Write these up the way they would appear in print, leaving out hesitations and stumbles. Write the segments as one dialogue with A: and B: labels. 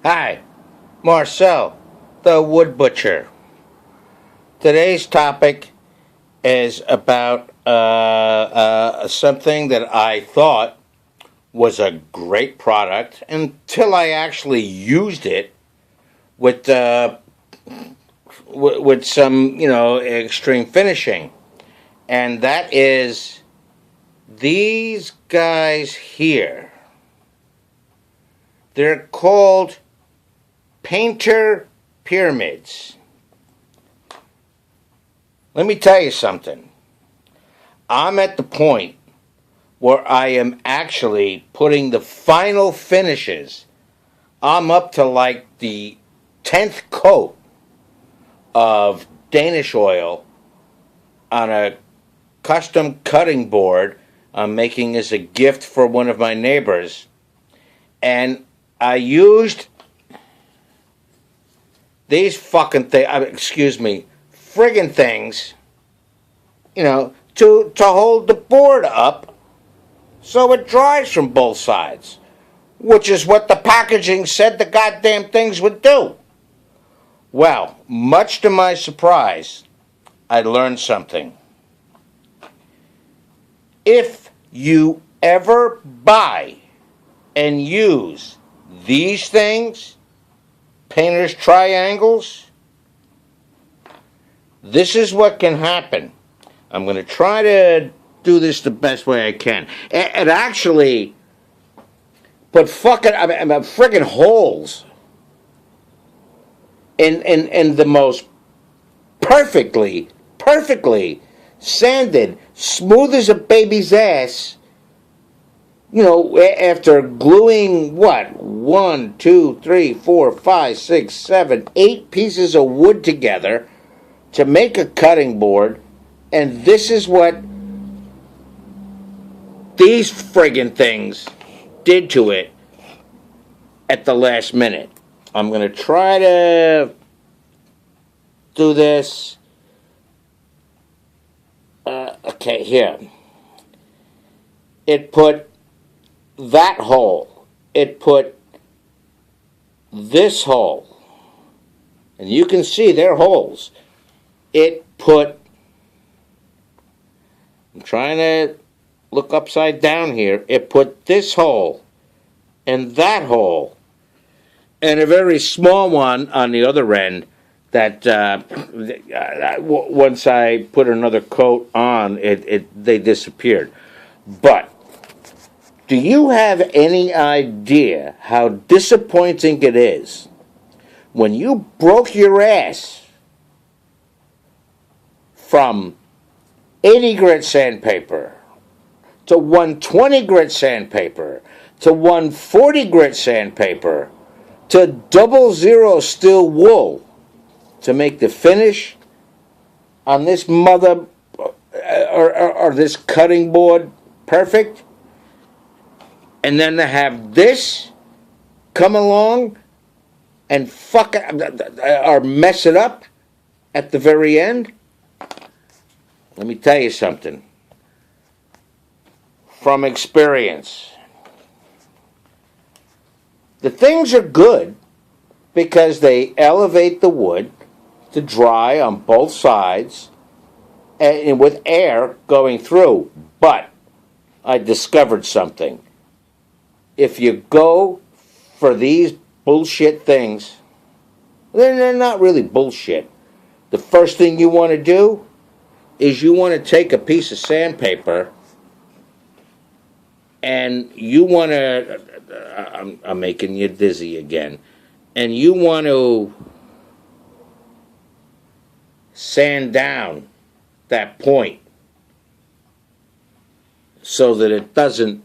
A: Hi, Marcel, the wood butcher. Today's topic is about something that I thought was a great product until I actually used it with with some extreme finishing, and that is these guys here. They're called painter pyramids. Let me tell you something. I'm at the point where I am actually putting the final finishes. I'm up to like the 10th coat of Danish oil on a custom cutting board I'm making as a gift for one of my neighbors. And I used these fucking things, friggin' things, to hold the board up so it dries from both sides, which is what the packaging said the goddamn things would do. Well, much to my surprise, I learned something. If you ever buy and use these things, painter's triangles, this is what can happen. I'm going to try to do this the best way I can. And actually put friggin' holes in the most perfectly sanded, smooth as a baby's ass, after gluing what? 1, 2, 3, 4, 5, 6, 7, 8 pieces of wood together to make a cutting board. And this is what these friggin' things did to it at the last minute. I'm going to try to do this. Okay, here. It put that hole. It put this hole. And you can see they're holes. It put... I'm trying to look upside down here. It put this hole and that hole and a very small one on the other end that once I put another coat on, they disappeared. But do you have any idea how disappointing it is when you broke your ass from 80 grit sandpaper to 120 grit sandpaper to 140 grit sandpaper to 00 steel wool to make the finish on this mother or this cutting board perfect, and then to have this come along and fuck it or mess it up at the very end? Let me tell you something from experience. The things are good because they elevate the wood to dry on both sides and with air going through. But I discovered something. If you go for these bullshit things, they're not really bullshit. The first thing you want to do is you want to take a piece of sandpaper and you want to, I'm making you dizzy again, and you want to sand down that point so that it doesn't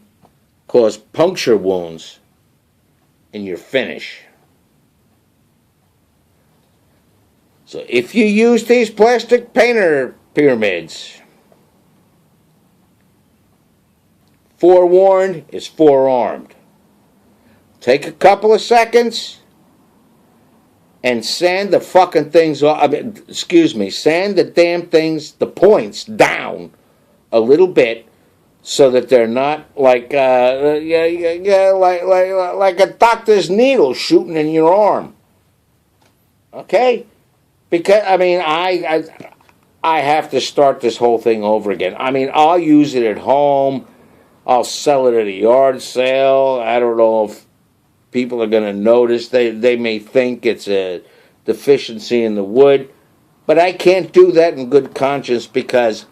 A: cause puncture wounds in your finish. So if you use these plastic painter pyramids, forewarned is forearmed. Take a couple of seconds and sand the fucking things off. Sand the damn things, the points, down a little bit so that they're not like like a doctor's needle shooting in your arm. Okay, because I mean I have to start this whole thing over again. I mean, I'll use it at home. I'll sell it at a yard sale. I don't know if people are going to notice. They may think it's a deficiency in the wood, but I can't do that in good conscience because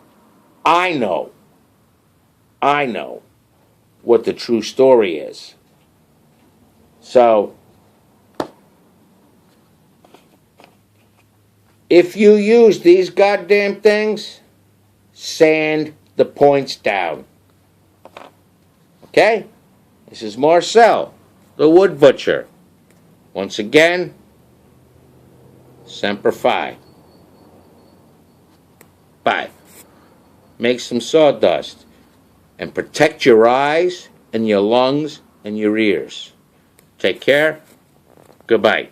A: I know what the true story is. So, if you use these goddamn things, sand the points down. Okay? This is Marcel, the Wood Butcher. Once again, Semper Fi. Bye. Make some sawdust and protect your eyes and your lungs and your ears. Take care. Goodbye.